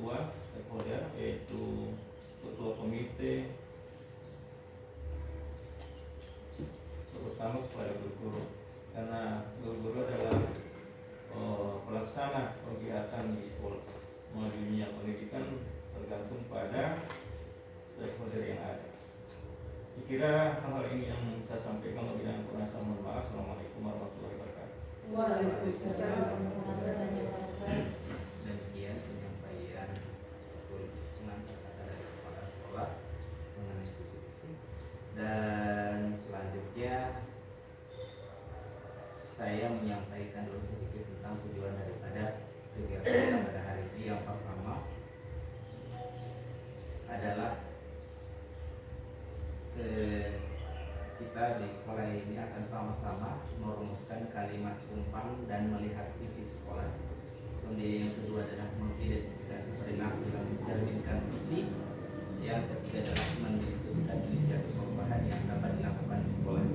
ketua stakeholder, yaitu ketua komite, terutama kepada guru-guru, karena guru-guru adalah pelaksana kegiatan di sekolah. Mau di dunia pendidikan tergantung pada stakeholder yang ada. Dikira hal ini yang saya sampaikan, lebih dan kurang saya mohon maaf. Assalamualaikum warahmatullahi wabarakatuh. Waalaikumsalam. Demikian penyampaian dukungan dari kepala sekolah mengenai visi-visi. Dan selanjutnya saya menyampaikan dulu sedikit tentang tujuan daripada kegiatan kita pada hari ini. Yang pertama adalah kita di sekolah ini akan sama-sama merumuskan kalimat umpam dan melihat visi sekolah. Kemudian yang kedua adalah mengidentifikasi perilaku yang mencerminkan visi. Yang ketiga adalah mendiskusikan inisiatif perubahan yang dapat dilakukan di sekolah.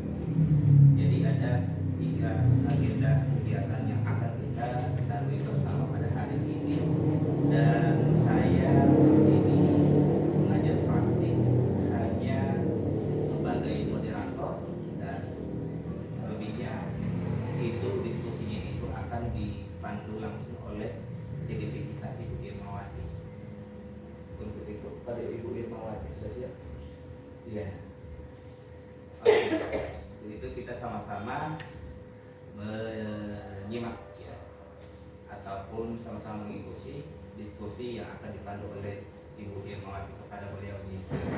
Jadi ada 3 agenda kegiatan yang akan kita lalui bersama pada hari ini, dan saya di sini mengajar praktik hanya sebagai moderator, dan lebihnya itu diskusinya itu akan dipandu langsung oleh CDP kita, Ibu Irmawati. Untuk ikut pada Ibu Irmawati sudah siap? Iya. Jadi itu kita sama-sama menyimak ya, ataupun sama-sama mengikuti diskusi yang akan dipandu oleh Ibu Irmawati kepada beliau di sini.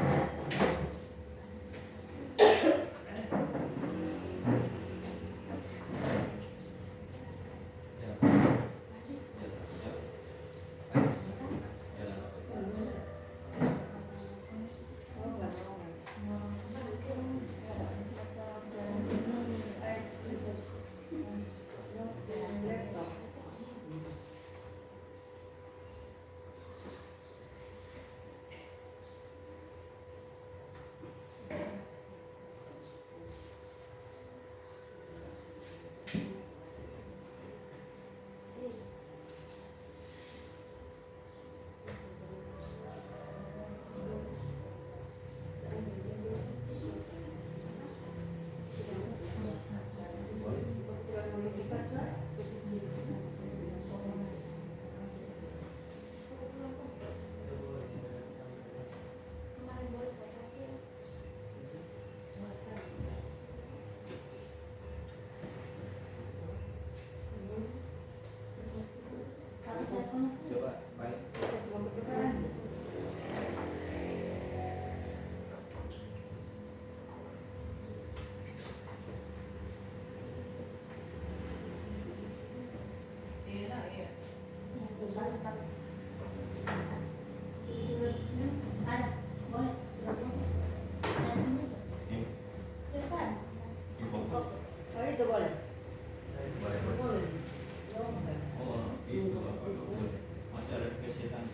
Coba baik. Masih ada kesehatan.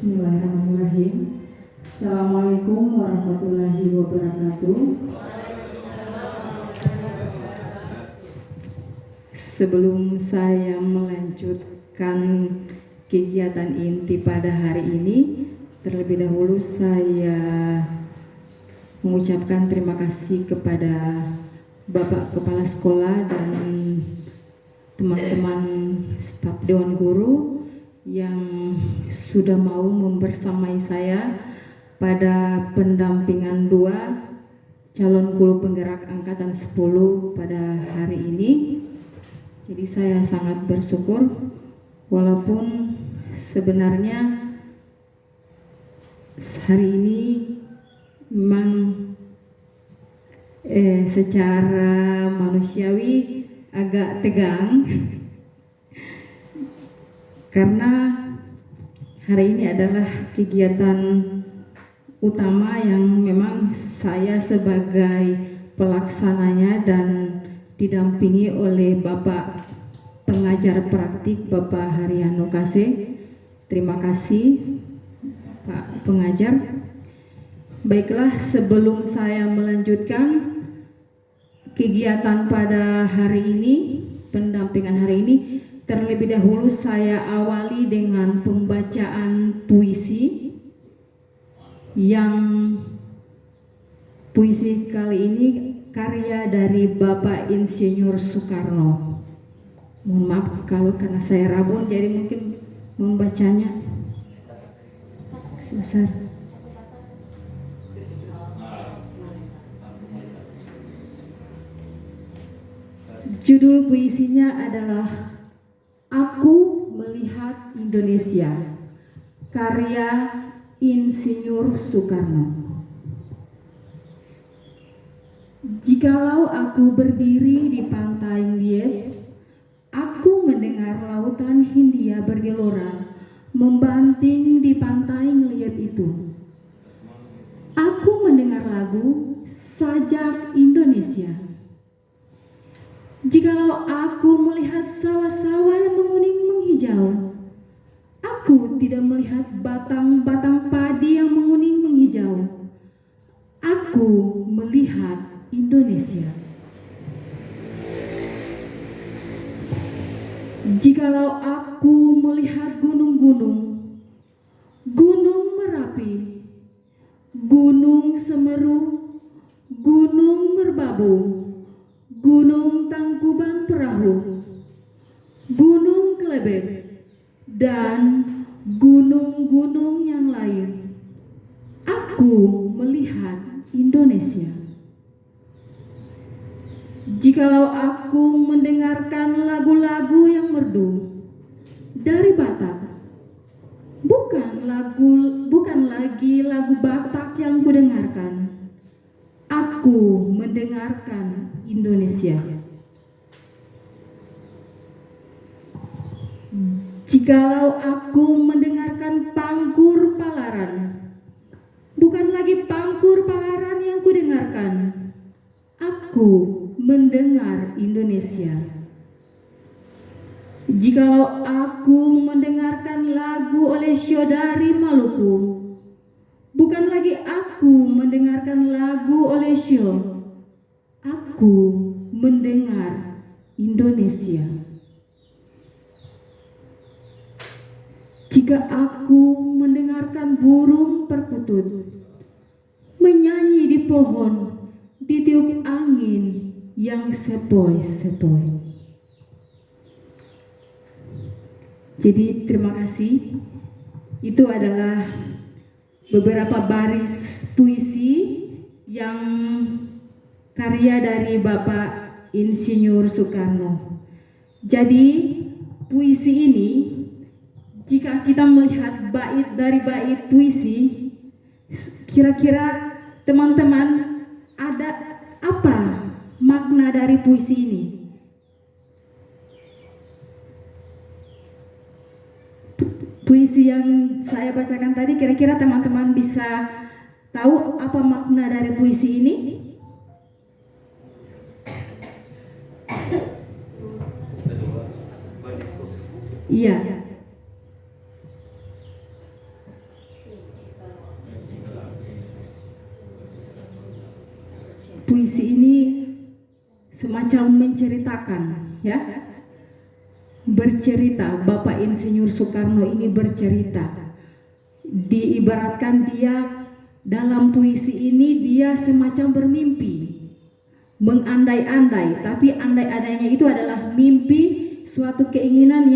Bismillahirrahmanirrahim. Assalamualaikum warahmatullahi wabarakatuh. Sebelum saya melanjutkan kegiatan inti pada hari ini, terlebih dahulu saya mengucapkan terima kasih kepada Bapak Kepala Sekolah dan teman-teman staf Dewan Guru yang sudah mau membersamai saya pada pendampingan 2 calon guru penggerak angkatan 10 pada hari ini. Jadi saya sangat bersyukur walaupun sebenarnya hari ini memang secara manusiawi agak tegang karena hari ini adalah kegiatan utama yang memang saya sebagai pelaksananya dan didampingi oleh Bapak pengajar praktik Bapak Haryono Kase. Terima kasih Pak pengajar. Baiklah, sebelum saya melanjutkan kegiatan pada hari ini, pendampingan hari ini, terlebih dahulu saya awali dengan pembacaan puisi yang puisi kali ini karya dari Bapak Insinyur Soekarno. Mohon maaf kalau karena saya rabun jadi mungkin membacanya sebesar. Judul puisinya adalah Aku Melihat Indonesia, karya Insinyur Soekarno. Jikalau aku berdiri di pantai Liep, aku mendengar lautan Hindia bergelora, membanting di pantai Liep itu. Aku mendengar lagu Sajak Indonesia. Jikalau aku melihat sawah-sawah yang menguning menghijau, aku tidak melihat batang-batang padi yang menguning menghijau. Aku melihat Indonesia. Jikalau aku melihat gunung-gunung, Gunung Merapi, Gunung Semeru, Gunung Merbabu, Gunung Tangkuban Perahu, Gunung Kelebet, dan gunung-gunung yang lain, aku melihat Indonesia. Jikalau aku mendengarkan lagu-lagu yang merdu dari Batak, bukan lagi lagu Batak yang kudengarkan, aku mendengarkan Indonesia. Jikalau aku mendengarkan pangkur Palaran, bukan lagi pangkur Palaran yang kudengarkan, aku mendengar Indonesia. Jikalau aku mendengarkan lagu oleh Syodari Maluku, bukan lagi aku mendengarkan lagu oleh Syo, aku mendengar Indonesia. Jika aku mendengarkan burung perkutut menyanyi di pohon, ditiup angin yang sepoi-sepoi. Jadi terima kasih. Itu adalah beberapa baris puisi yang karya dari Bapak Insinyur Soekarno. Jadi puisi ini, jika kita melihat bait dari bait puisi, kira-kira teman-teman ada apa makna dari puisi ini? Puisi yang saya bacakan tadi, kira-kira teman-teman bisa tahu apa makna dari puisi ini? Iya. puisi ini semacam menceritakan, ya, bercerita. Bapak Insinyur Soekarno ini bercerita, diibaratkan dia dalam puisi ini dia semacam bermimpi, mengandai-andai, tapi andai-andainya itu adalah mimpi, suatu keinginan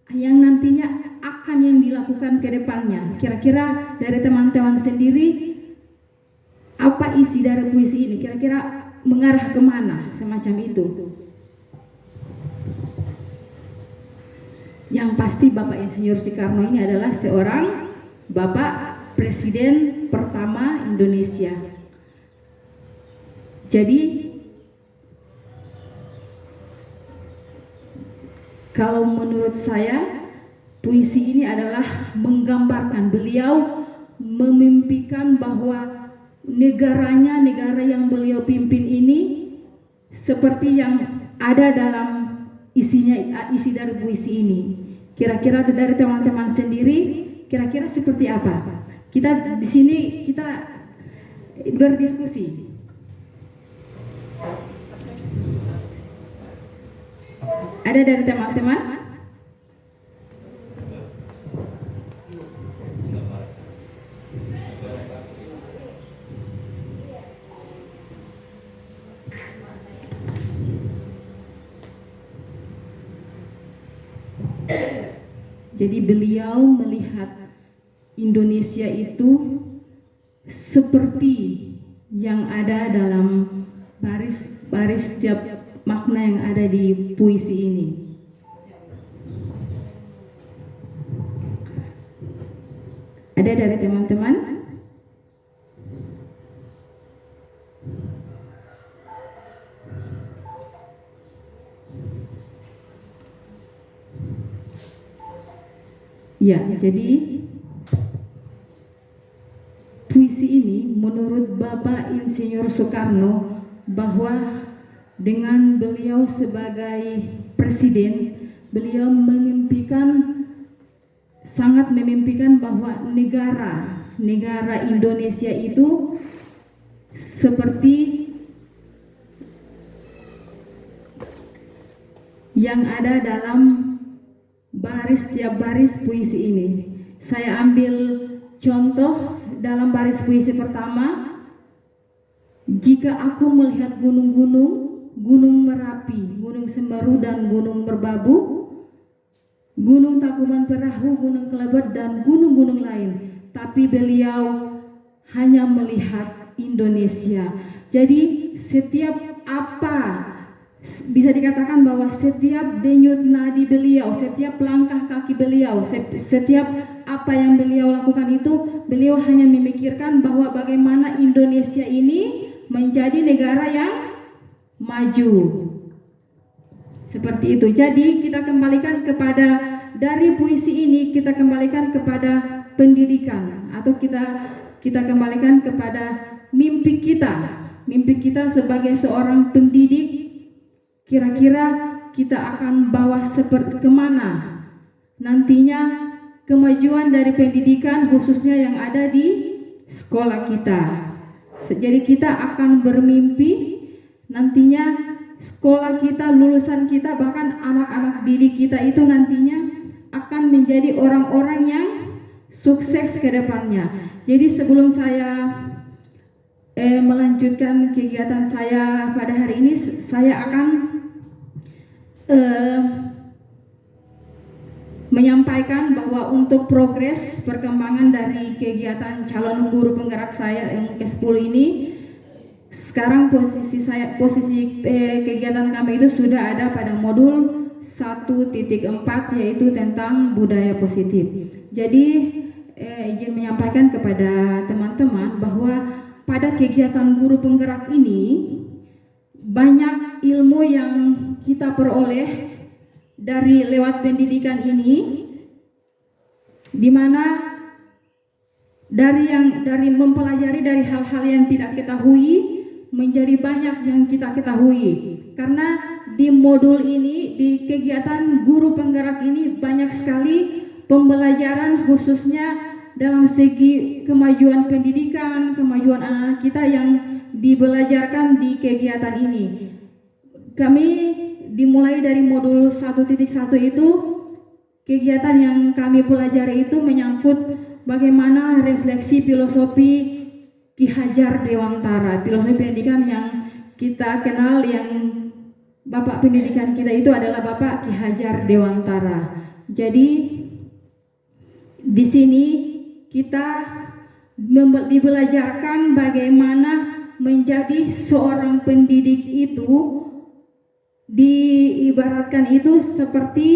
yang nantinya akan yang dilakukan ke depannya. Kira-kira dari teman-teman sendiri, apa isi dari puisi ini? Kira-kira mengarah kemana? Semacam itu. Yang pasti Bapak Insinyur Soekarno ini adalah seorang Bapak Presiden pertama Indonesia. Jadi kalau menurut saya, puisi ini adalah menggambarkan beliau memimpikan bahwa negaranya, negara yang beliau pimpin ini seperti yang ada dalam isi dari puisi ini. Kira-kira dari teman-teman sendiri, kira-kira seperti apa? Kita di sini kita berdiskusi. Ada dari teman-teman? Jadi beliau melihat Indonesia itu seperti yang ada dalam baris-baris setiap makna yang ada di puisi ini. Ada dari teman-teman? Ya, jadi puisi ini menurut Bapak Insinyur Soekarno bahwa dengan beliau sebagai presiden, beliau sangat memimpikan bahwa negara Indonesia itu seperti yang ada dalam tiap baris puisi ini. Saya ambil contoh dalam baris puisi pertama. Jika aku melihat gunung-gunung, Gunung Merapi, Gunung Semeru dan Gunung Merbabu, Gunung Tangkuban Perahu, Gunung Kelebet dan gunung-gunung lain, tapi beliau hanya melihat Indonesia. Jadi setiap bisa dikatakan bahwa setiap denyut nadi beliau, setiap langkah kaki beliau, setiap apa yang beliau lakukan itu, beliau hanya memikirkan bahwa bagaimana Indonesia ini menjadi negara yang maju. Seperti itu. Jadi kita kembalikan dari puisi ini kita kembalikan kepada pendidikan, atau kita kembalikan kepada mimpi kita sebagai seorang pendidik. Kira-kira kita akan bawa kemana nantinya kemajuan dari pendidikan, khususnya yang ada di sekolah kita. Jadi kita akan bermimpi nantinya sekolah kita, lulusan kita, bahkan anak-anak didik kita itu nantinya akan menjadi orang-orang yang sukses ke depannya. Jadi sebelum saya melanjutkan kegiatan saya pada hari ini, saya akan menyampaikan bahwa untuk progres perkembangan dari kegiatan calon guru penggerak saya yang ke-10 ini, sekarang posisi kegiatan kami itu sudah ada pada modul 1.4, yaitu tentang budaya positif. Jadi izin menyampaikan kepada teman-teman bahwa pada kegiatan guru penggerak ini banyak ilmu yang kita peroleh dari lewat pendidikan ini, di mana dari mempelajari dari hal-hal yang tidak ketahui menjadi banyak yang kita ketahui. Karena di modul ini, di kegiatan guru penggerak ini banyak sekali pembelajaran, khususnya dalam segi kemajuan pendidikan, kemajuan anak-anak kita yang dibelajarkan di kegiatan ini. Kami dimulai dari modul 1.1 itu, kegiatan yang kami pelajari itu menyangkut bagaimana refleksi filosofi Ki Hajar Dewantara, filosofi pendidikan yang kita kenal, yang Bapak pendidikan kita itu adalah Bapak Ki Hajar Dewantara. Jadi di sini kita dibelajarkan bagaimana menjadi seorang pendidik itu, diibaratkan itu seperti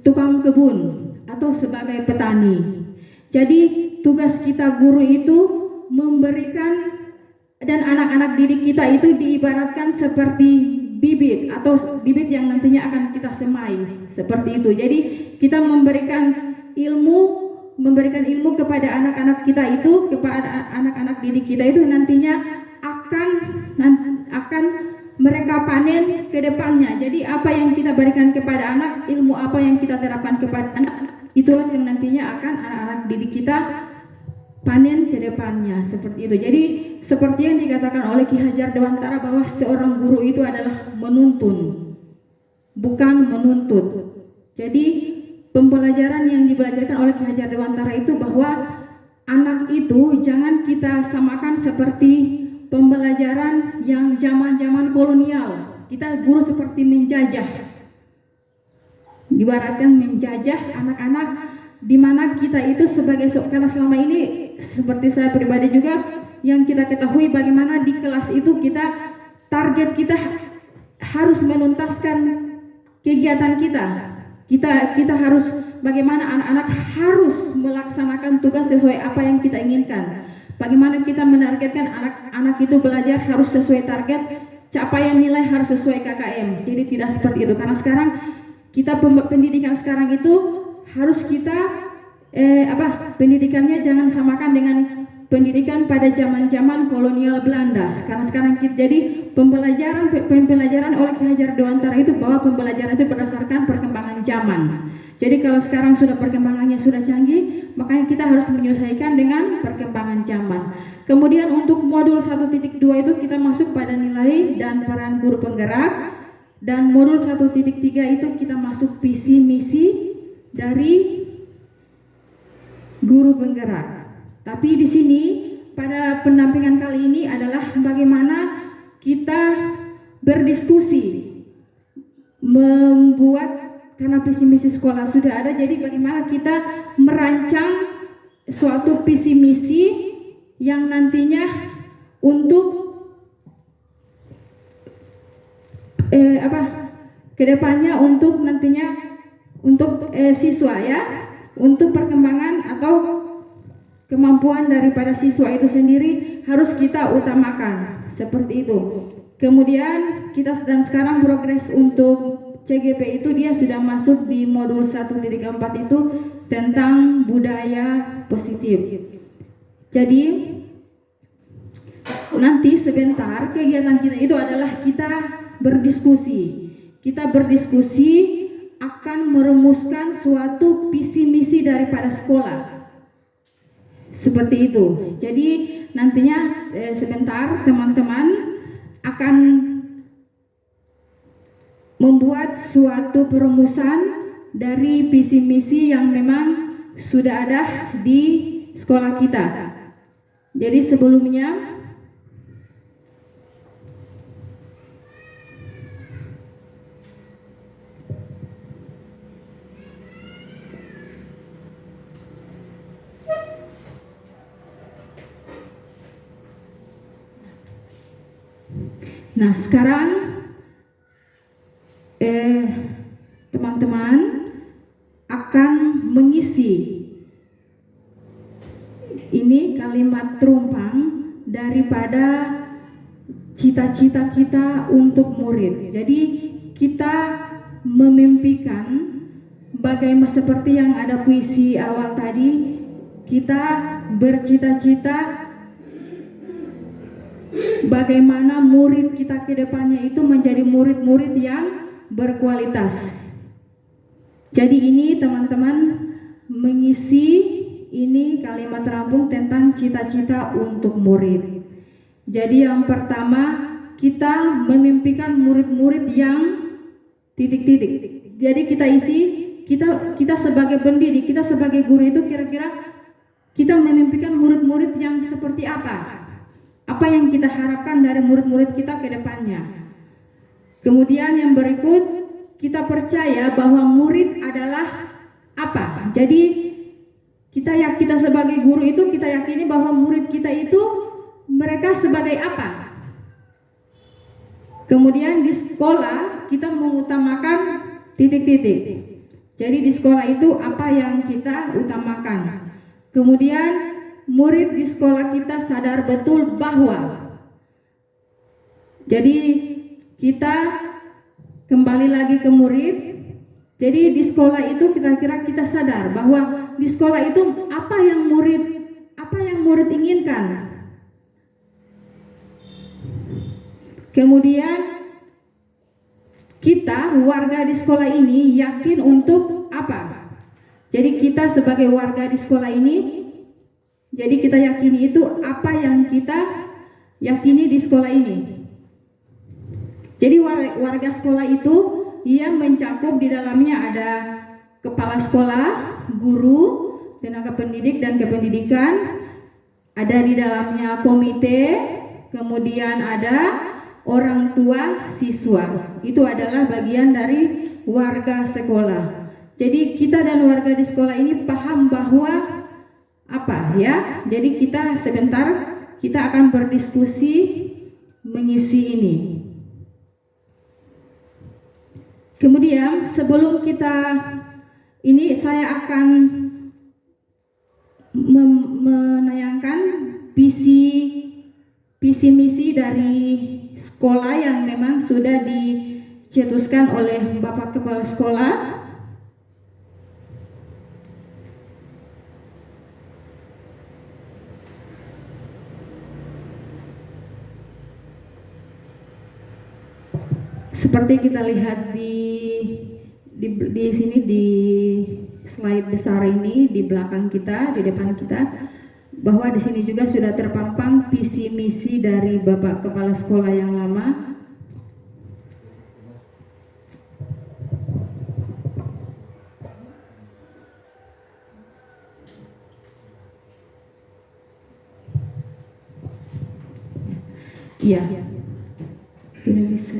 tukang kebun atau sebagai petani. Jadi tugas kita guru itu memberikan, dan anak-anak didik kita itu diibaratkan seperti bibit atau bibit yang nantinya akan kita semai, seperti itu. Jadi kita memberikan ilmu kepada anak-anak kita itu, kepada anak-anak didik kita itu nantinya akan mereka panen ke depannya. Jadi apa yang kita berikan kepada anak, ilmu apa yang kita terapkan kepada anak, itulah yang nantinya akan anak-anak didik kita panen ke depannya, seperti itu. Jadi seperti yang dikatakan oleh Ki Hajar Dewantara bahwa seorang guru itu adalah menuntun, bukan menuntut. Jadi pembelajaran yang dibelajarkan oleh Ki Hajar Dewantara itu bahwa anak itu jangan kita samakan seperti pembelajaran yang zaman-zaman kolonial. Kita guru seperti menjajah, ibaratkan menjajah anak-anak, di mana kita itu sebagai, karena selama ini seperti saya pribadi juga yang kita ketahui bagaimana di kelas itu target kita harus menuntaskan kegiatan kita harus bagaimana anak-anak harus melaksanakan tugas sesuai apa yang kita inginkan. Bagaimana kita menargetkan anak-anak itu belajar harus sesuai target, capaian nilai harus sesuai KKM. Jadi tidak seperti itu, karena sekarang kita pendidikan sekarang itu harus kita pendidikannya jangan samakan dengan pendidikan pada zaman-zaman kolonial Belanda. Sekarang jadi pembelajaran oleh Ki Hajar Dewantara itu bahwa pembelajaran itu berdasarkan perkembangan zaman. Jadi kalau sekarang sudah perkembangannya sudah canggih, makanya kita harus menyesuaikan dengan perkembangan zaman. Kemudian untuk modul 1.2 itu kita masuk pada nilai dan peran guru penggerak, dan modul 1.3 itu kita masuk visi misi dari guru penggerak. Tapi di sini pada pendampingan kali ini adalah bagaimana kita berdiskusi membuat, karena visi misi sekolah sudah ada, jadi bagaimana kita merancang suatu visi misi yang nantinya untuk kedepannya untuk nantinya untuk siswa ya, untuk perkembangan atau kemampuan daripada siswa itu sendiri harus kita utamakan, seperti itu. Kemudian kita sedang sekarang progres untuk CGP itu, dia sudah masuk di modul 1.4 itu tentang budaya positif. Jadi nanti sebentar kegiatan kita itu adalah kita berdiskusi. Kita berdiskusi akan merumuskan suatu visi misi daripada sekolah. Seperti itu. Jadi nantinya sebentar teman-teman akan membuat suatu perumusan dari visi misi yang memang sudah ada di sekolah kita. Jadi sebelumnya sekarang teman-teman akan mengisi ini kalimat terumpang daripada cita-cita kita untuk murid. Jadi kita memimpikan bagaimana, seperti yang ada puisi awal tadi, kita bercita-cita bagaimana murid kita ke depannya itu menjadi murid-murid yang berkualitas. Jadi ini teman-teman mengisi ini kalimat rampung tentang cita-cita untuk murid. Jadi yang pertama kita memimpikan murid-murid yang titik-titik. Jadi kita isi, kita sebagai pendidik, kita sebagai guru itu kira-kira kita memimpikan murid-murid yang seperti apa? Apa yang kita harapkan dari murid-murid kita ke depannya? Kemudian yang berikut, kita percaya bahwa murid adalah apa? Jadi kita sebagai guru itu kita yakini bahwa murid kita itu mereka sebagai apa? Kemudian di sekolah kita mengutamakan titik-titik. Jadi di sekolah itu apa yang kita utamakan. Kemudian murid di sekolah kita sadar betul bahwa, jadi kita kembali lagi ke murid. Jadi di sekolah itu kira-kira kita sadar bahwa di sekolah itu apa yang murid inginkan. Kemudian kita warga di sekolah ini yakin untuk apa? Jadi kita sebagai warga di sekolah ini, jadi kita yakini itu apa yang kita yakini di sekolah ini. Jadi warga sekolah itu ia mencakup di dalamnya ada kepala sekolah, guru, tenaga pendidik dan kependidikan, ada di dalamnya komite, kemudian ada orang tua siswa. Itu adalah bagian dari warga sekolah. Jadi kita dan warga di sekolah ini paham bahwa apa ya? Jadi kita sebentar kita akan berdiskusi mengisi ini. Kemudian sebelum kita ini saya akan menayangkan visi misi dari sekolah yang memang sudah dicetuskan oleh Bapak Kepala Sekolah. Seperti kita lihat di sini di slide besar ini di belakang kita, di depan kita, bahwa di sini juga sudah terpampang visi misi dari Bapak Kepala Sekolah yang lama. Iya, tidak bisa.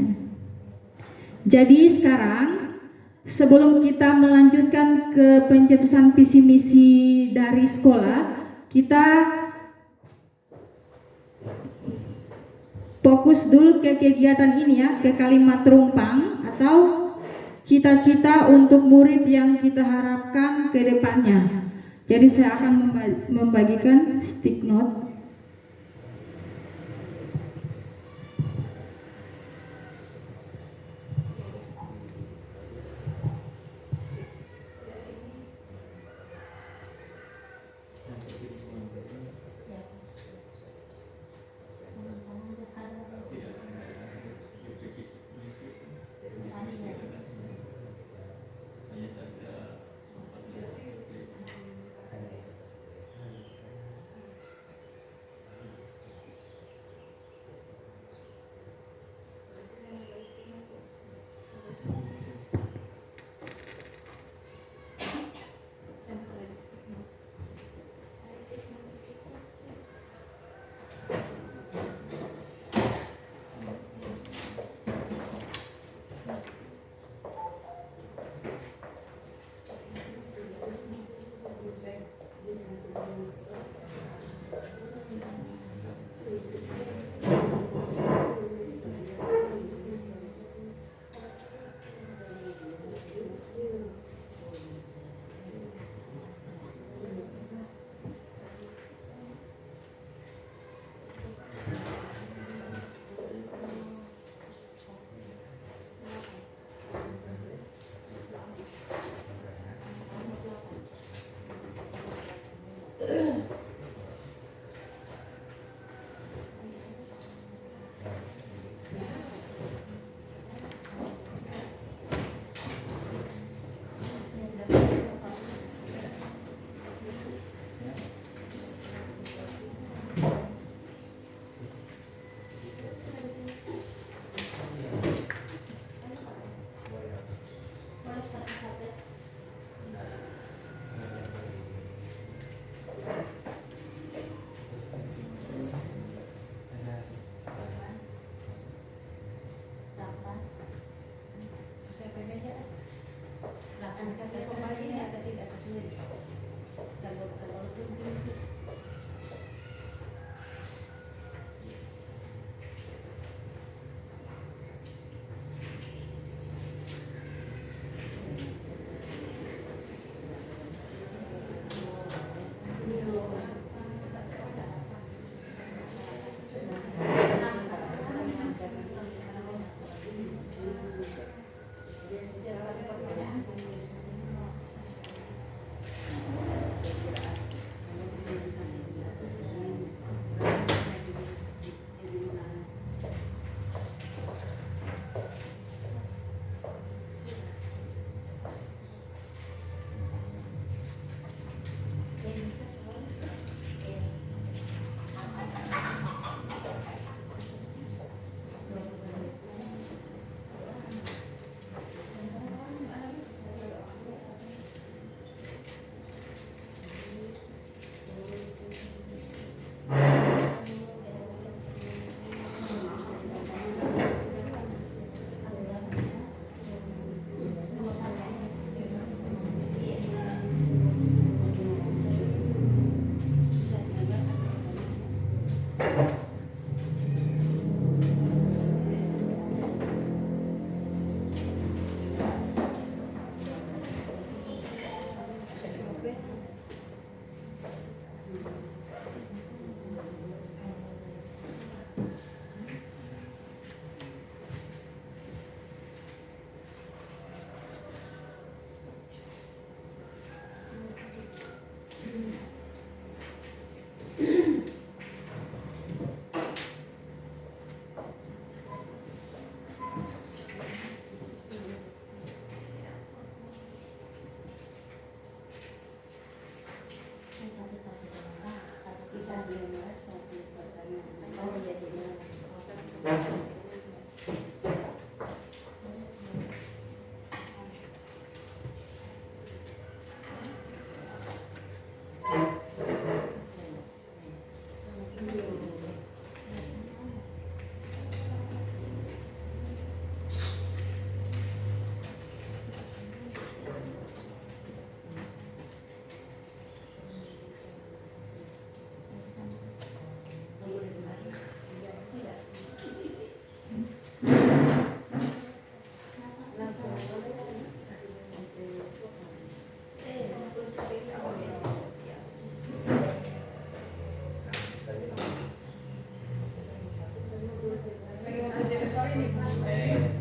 Jadi sekarang sebelum kita melanjutkan ke pencetusan visi misi dari sekolah, kita fokus dulu ke kegiatan ini ya, ke kalimat rumpang atau cita-cita untuk murid yang kita harapkan ke depannya. Jadi saya akan membagikan stick note.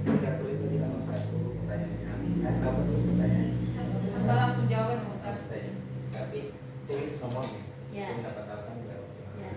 Kita tulis saja nomor satu pertanyaan atau satu pertanyaan. Kita langsung jawab nomor Satu satu. saja. Tapi tulis nomornya. Ya. Kita batalkan enggak? Ya.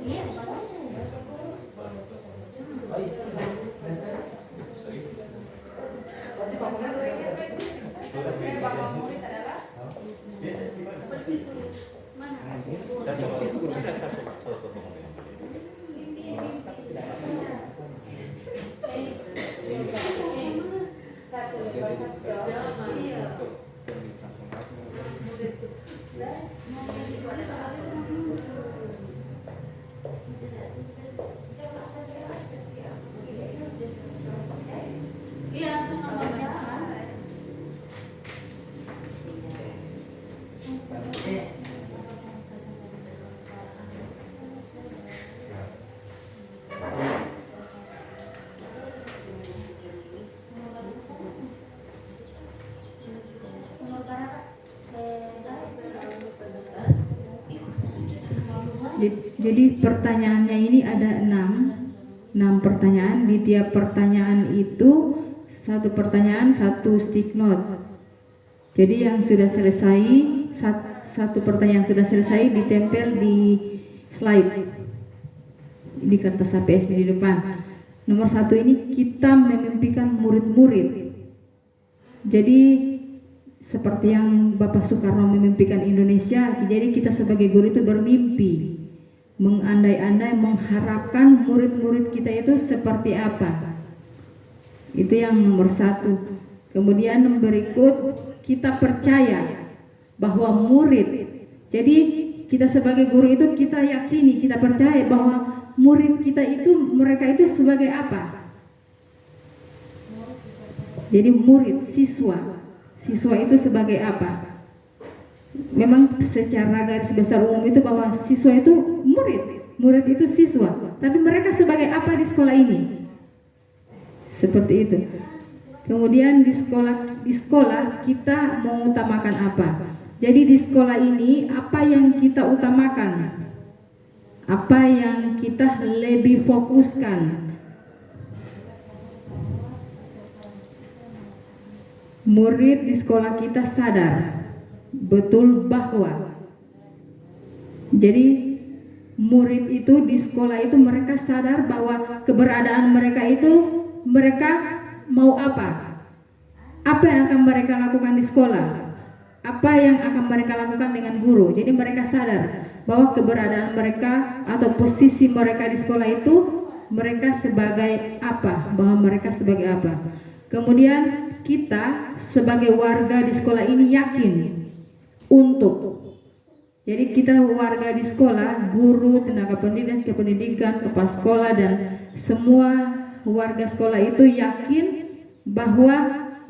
Bapak murid adalah Jadi pertanyaannya ini ada 6 pertanyaan. Di tiap pertanyaan itu satu pertanyaan satu stick note. Jadi yang sudah selesai, satu pertanyaan sudah selesai ditempel di slide di kertas HPS di depan. Nomor 1 ini kita memimpikan murid-murid. Jadi seperti yang Bapak Soekarno memimpikan Indonesia, jadi kita sebagai guru itu bermimpi, mengandai-andai, mengharapkan murid-murid kita itu seperti apa. Itu yang nomor 1. Kemudian yang berikut, kita percaya bahwa murid, jadi kita sebagai guru itu kita yakini, kita percaya bahwa murid kita itu, mereka itu sebagai apa. Jadi murid, siswa itu sebagai apa. Memang secara garis besar umum itu bahwa siswa itu murid itu siswa, tapi mereka sebagai apa di sekolah ini, seperti itu. Kemudian di sekolah kita mengutamakan apa. Jadi di sekolah ini apa yang kita utamakan, apa yang kita lebih fokuskan. Murid di sekolah kita sadar betul bahwa jadi murid itu di sekolah itu mereka sadar bahwa keberadaan mereka itu, mereka mau apa yang akan mereka lakukan di sekolah, apa yang akan mereka lakukan dengan guru. Jadi mereka sadar bahwa keberadaan mereka atau posisi mereka di sekolah itu, mereka sebagai apa, bahwa mereka sebagai apa. Kemudian kita sebagai warga di sekolah ini yakin untuk, jadi kita warga di sekolah, guru, tenaga pendidik, kependidikan, kepala sekolah, dan semua warga sekolah itu yakin bahwa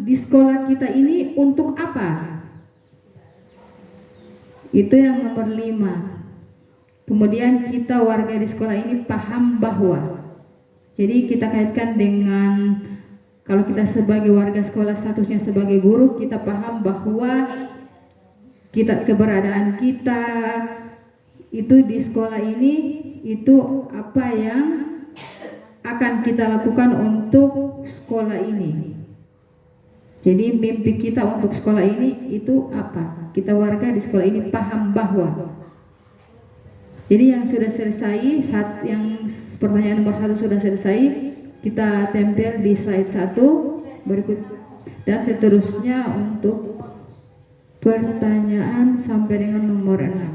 di sekolah kita ini untuk apa. Itu yang nomor 5. Kemudian kita warga di sekolah ini paham bahwa, jadi kita kaitkan dengan kalau kita sebagai warga sekolah, statusnya sebagai guru, kita paham bahwa keberadaan kita itu di sekolah ini itu apa yang akan kita lakukan untuk sekolah ini. Jadi mimpi kita untuk sekolah ini itu apa? Kita warga di sekolah ini paham bahwa. Jadi yang sudah selesai, yang pertanyaan nomor 1 sudah selesai, kita tempel di slide 1 berikut, dan seterusnya untuk pertanyaan sampai dengan nomor 6.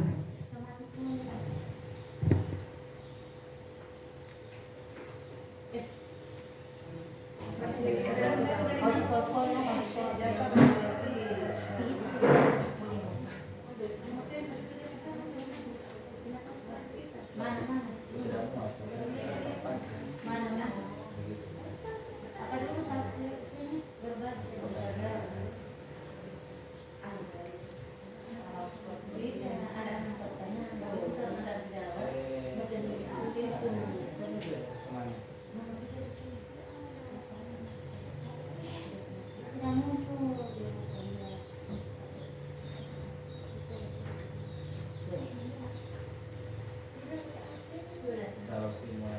Kalau semua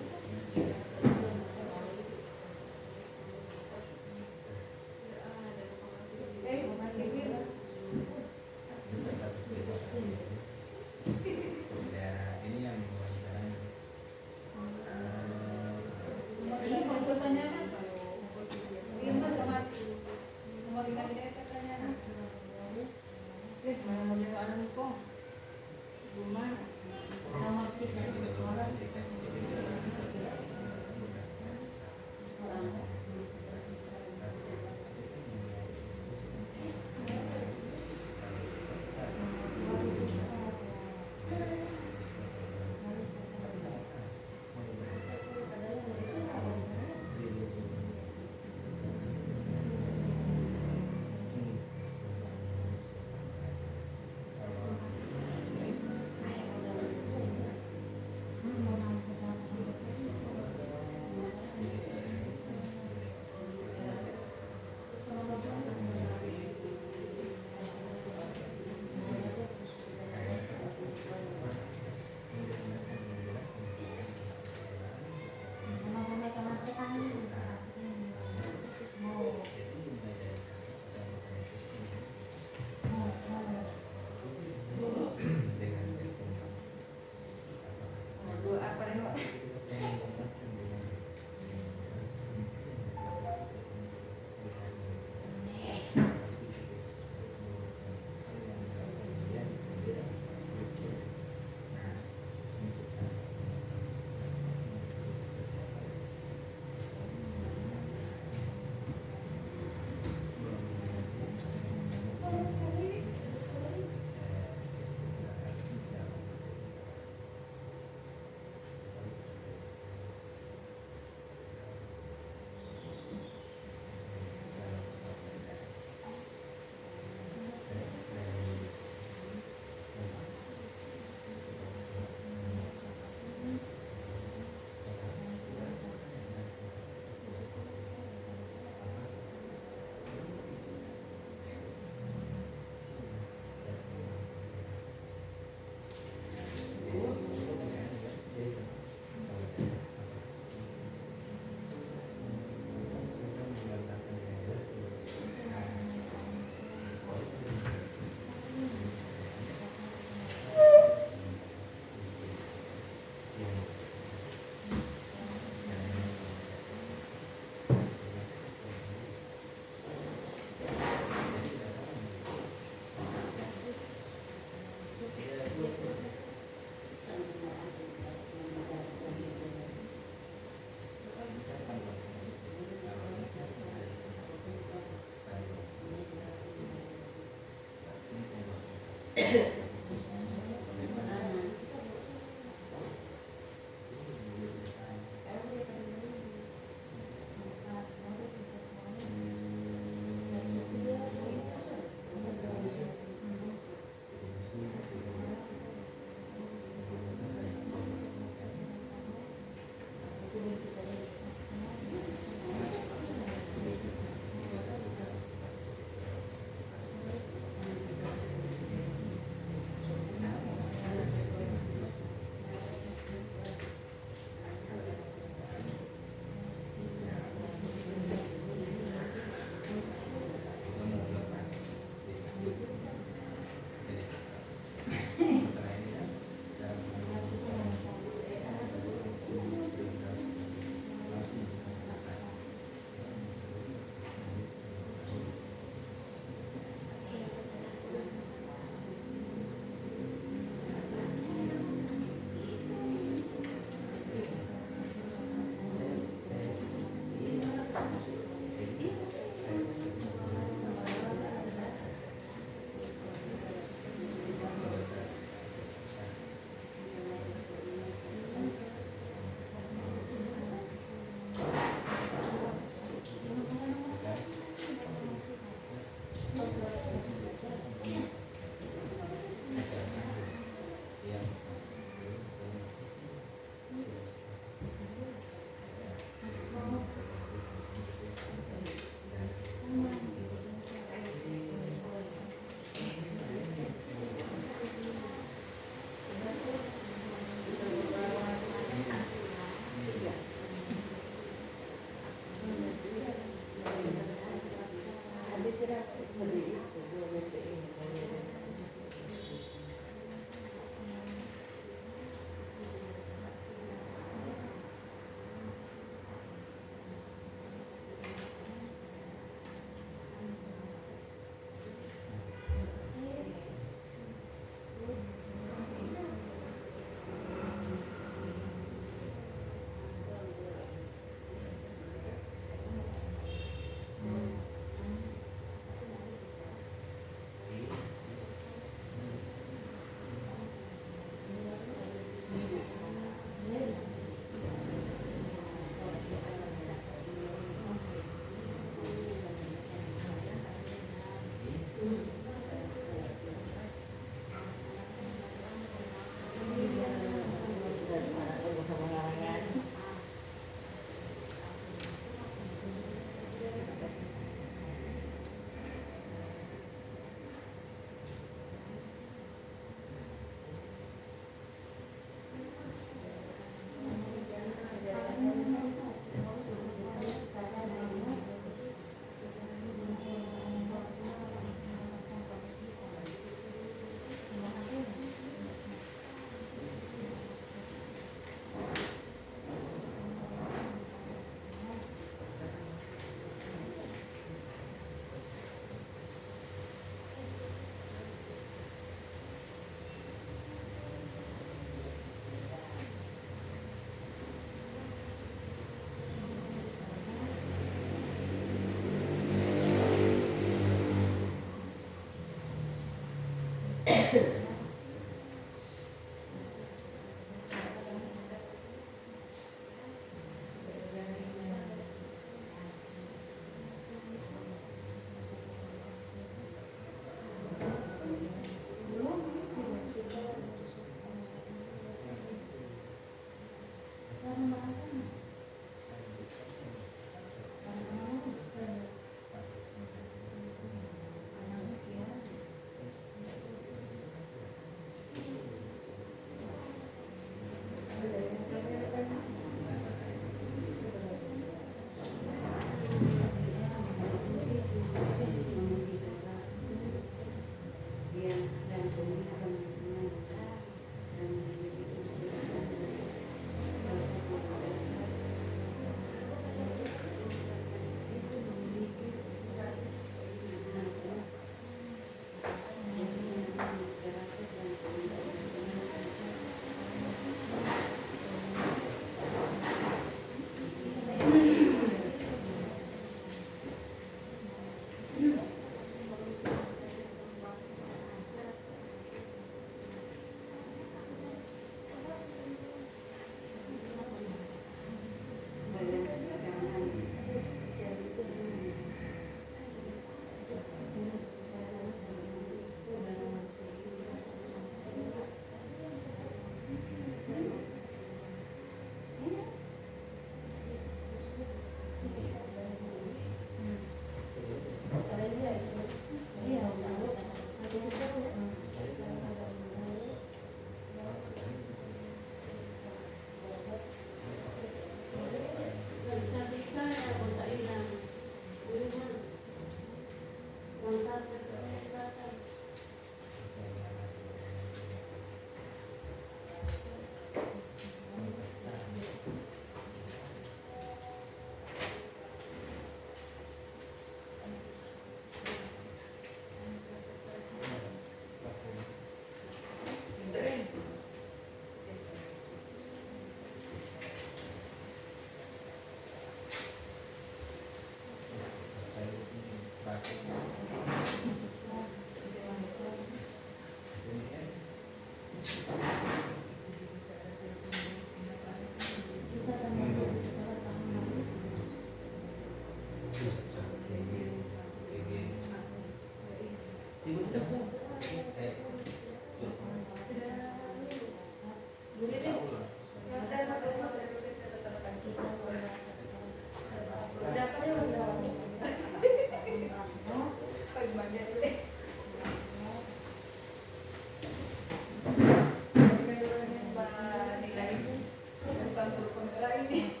ini.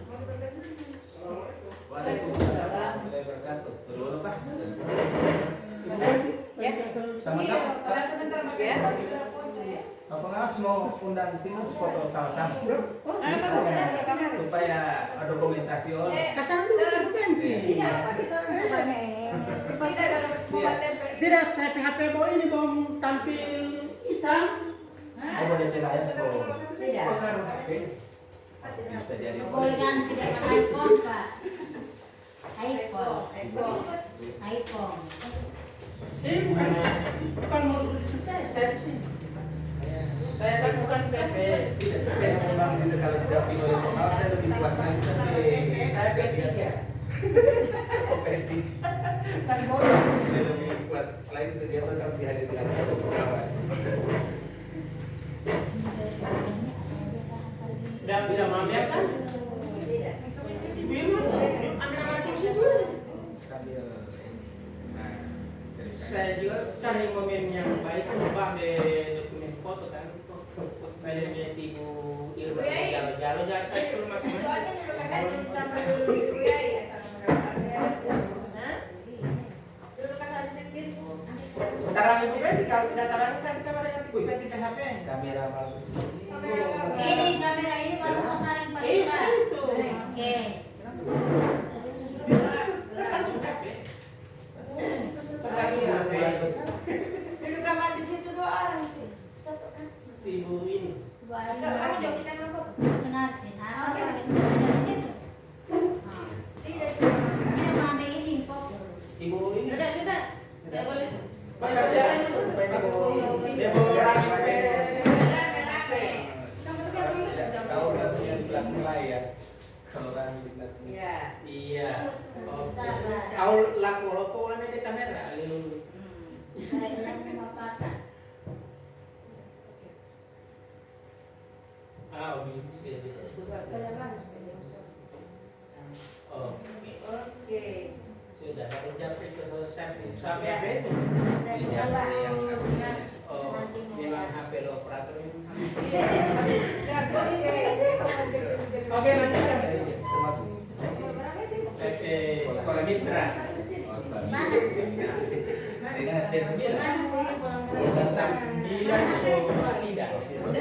Di sini. Waalaikumsalam warahmatullahi wabarakatuh. Dulu Pak. Ya. Sama-sama. Kalau sebentar Mas ya. Apa nggak mau undang di sini foto sama-sama? Supaya ada dokumentasi oleh. Kasar dulu dokumenti. Iya, Pak, kita rupanya tidak ada membuat tempel. Tidak saya PHP bawa ini bom tampil hitam. Oh, boleh layar so. Tidak. Bisa jadi. Boleh ganti dengan iPhone, Pak. iPhone. Saya bukan mau tulis saya di sini. Saya kan bukan PP. Memang itu kalau tidak pilih oleh pengawas saya lebih kuat lagi tapi Saya P3. P3. Kan boleh. Saya lebih kuat lain kegiatan kalau dihadiri oleh pengawas. Sudah bilang mami kan? Ibu ambil anak kursi dulu. Sambil Saya juga cari momen yang baik ubah di dokumen foto kan. Kayak punya ibu Irma jalan-jalan jangan saya ke rumah Itu sama. aja dulu kasih cerita dulu dulu ya ya sama dulu kasih sedikit. Tarang ibu kan kalau tidak tarang kan kita ada yang ibu kan kita HP. kamera bagus ini. Ini kamera ini baru saling pakai. Iya itu. Oke. Kan sudah P. Bulan besar. Dulu kamar di situ dua orang. Satu kan. Ibu ini. Kamu jauh kita ngapa? Sunati. Nah, oke. Dari situ. Tidak cuma. Ini mami ini fokus. Ibu ini. Sudah, sudah. Tidak boleh. Supaya dia bawa Dia bawa orang HP. Tahu dia punya di belakang mulai ya. Kalau orang di belakang. Ya. Iya. Oke. Kau laku rokok ada di kamera lalu. Saya bilang mau apa? Bisa. Oke. Oke. Sudah aku capek ke sampai HP itu. Oh, memang HP lo operator ini. Oke, lanjutkan. Termasuk PP Sekolah Mitra. Mana? dengan saya sendiri. 9 so tidak. 5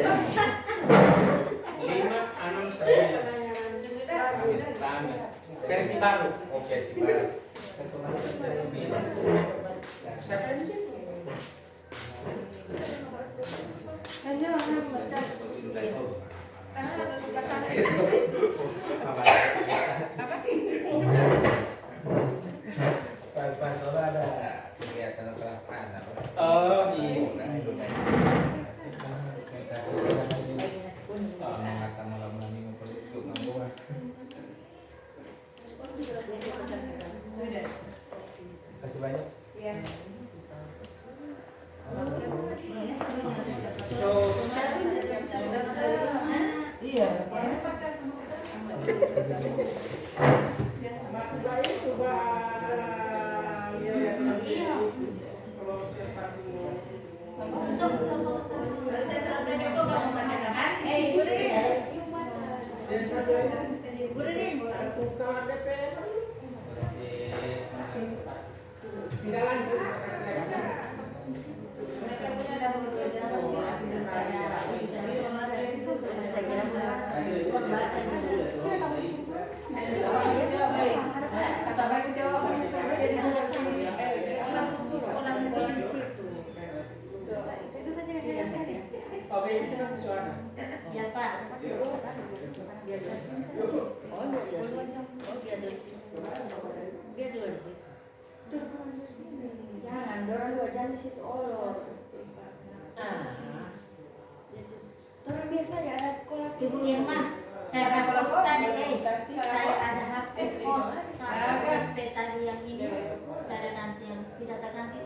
6 9. Standar. versi baru. Oke, sih Pak. Kan kemarin kan versi beda. Siapa yang di sini? Ayo, baca. Karena ada tugas sana. Pas soalnya ada kegiatan kelas anak. Oh iya. Mengatakan malam minggu politik membuat. Kasih banyak. Iya. So, Iya. masih baik coba lihat lagi. Kalau siapa kalau DPR tidak lanjut. Mereka punya dapur kerja, sampai itu jawab jadi budak ini orang di situ. Itu saja yang saya. Oke, ini sedang suara. Ya Pak. Biar dari situ. Jangan, dorong dua jam di situ olor. Orang biasa ya ada kolak Di sini mah saya akan koskan saya ada HP kos. HP tadi yang ini saya ada nanti yang tidak nanti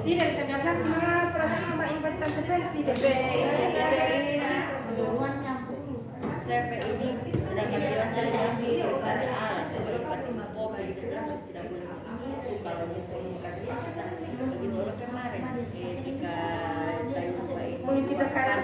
tidak terbiasa mah perasaan mbak inventan seperti duluan campur. CP ini ada panggilan dari kami kepada A sebelum Fatimah Bobi tidak boleh begitu kalau misalnya kasih kita begitu oleh kemarin ketika saya lupa ini kita kan